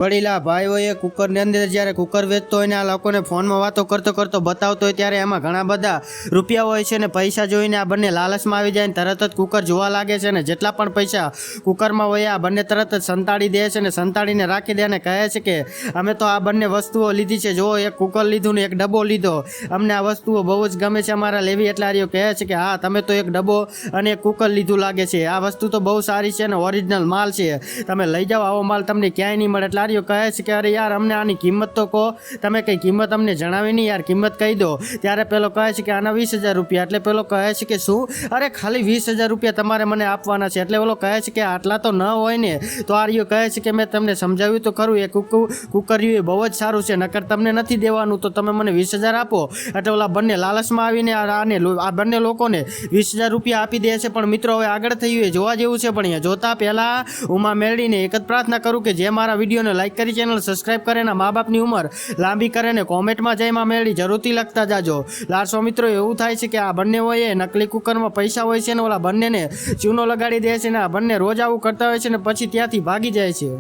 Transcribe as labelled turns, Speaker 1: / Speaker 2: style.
Speaker 1: વડીલા ભાઈઓએ કુકરની અંદર જ્યારે કુકર વેચતો હોય ને આ લોકોને ફોનમાં વાતો કરતો કરતો બતાવતો હોય ત્યારે એમાં ઘણા બધા રૂપિયા હોય છે ને પૈસા જોઈને આ બંને લાલચમાં આવી જાય ને તરત જ કુકર જોવા લાગે છે ને જેટલા પણ પૈસા કુકરમાં હોય આ બંને તરત જ સંતાડી દે છે ને સંતાડીને રાખી દે અને કહે છે કે અમે તો આ બંને વસ્તુઓ લીધી છે, જો એક કુકર લીધું ને એક ડબ્બો લીધો, અમને આ વસ્તુઓ બહુ જ ગમે છે, અમારા લેવી એટલે આર્યો કહે છે કે હા તમે તો એક ડબ્બો અને એક કુકર લીધું લાગે છે, આ વસ્તુ તો બહુ સારી છે ને ઓરિજિનલ માલ છે, તમે લઈ જાઓ, આવો માલ તમને ક્યાંય નહીં મળે. એટલે કહે છે કે અરે યાર અમને આની કિંમત તો કહો, તમે કઈ કિંમત અમને જણાવી નહીં યાર, કિંમત કહી દો. ત્યારે પેલો કહે છે કે આના 20,000 રૂપિયા. એટલે પેલો કહે છે કે શું? અરે ખાલી 20,000 રૂપિયા તમારે મને આપવાના છે. એટલે પેલો કહે છે કે આટલા તો ન હોય ને. તો આર્યો કહે છે કે મેં તમને સમજાવ્યું તો ખરું, એ કુકરિયું બહુ જ સારું છે, નકર તમને નથી દેવાનું, તો તમે મને 20,000 આપો. એટલે ઓલા બંને લાલચમાં આવીને આ બંને લોકોને 20,000 રૂપિયા આપી દે છે. પણ મિત્રો હવે આગળ થયું એ જોવા જેવું છે. પણ અહીંયા જોતા પહેલાં ઉમા મેળવીને એક જ પ્રાર્થના કરું કે જે મારા વિડીયોને લાઈક કરી ચેનલ સબસ્ક્રાઇબ કરે ને મા બાપની ઉંમર લાંબી કરે ને કોમેન્ટમાં જય માં મેળવી જરૂરથી લખતા જાજો. લારસો મિત્રો એવું થાય છે કે આ બંને હોય નકલી કુકરમાં પૈસા હોય છે ને ઓલા બંનેને ચૂનો લગાડી દે છે ને આ બંને રોજ આવું કરતા હોય છે ને પછી ત્યાંથી ભાગી જાય છે.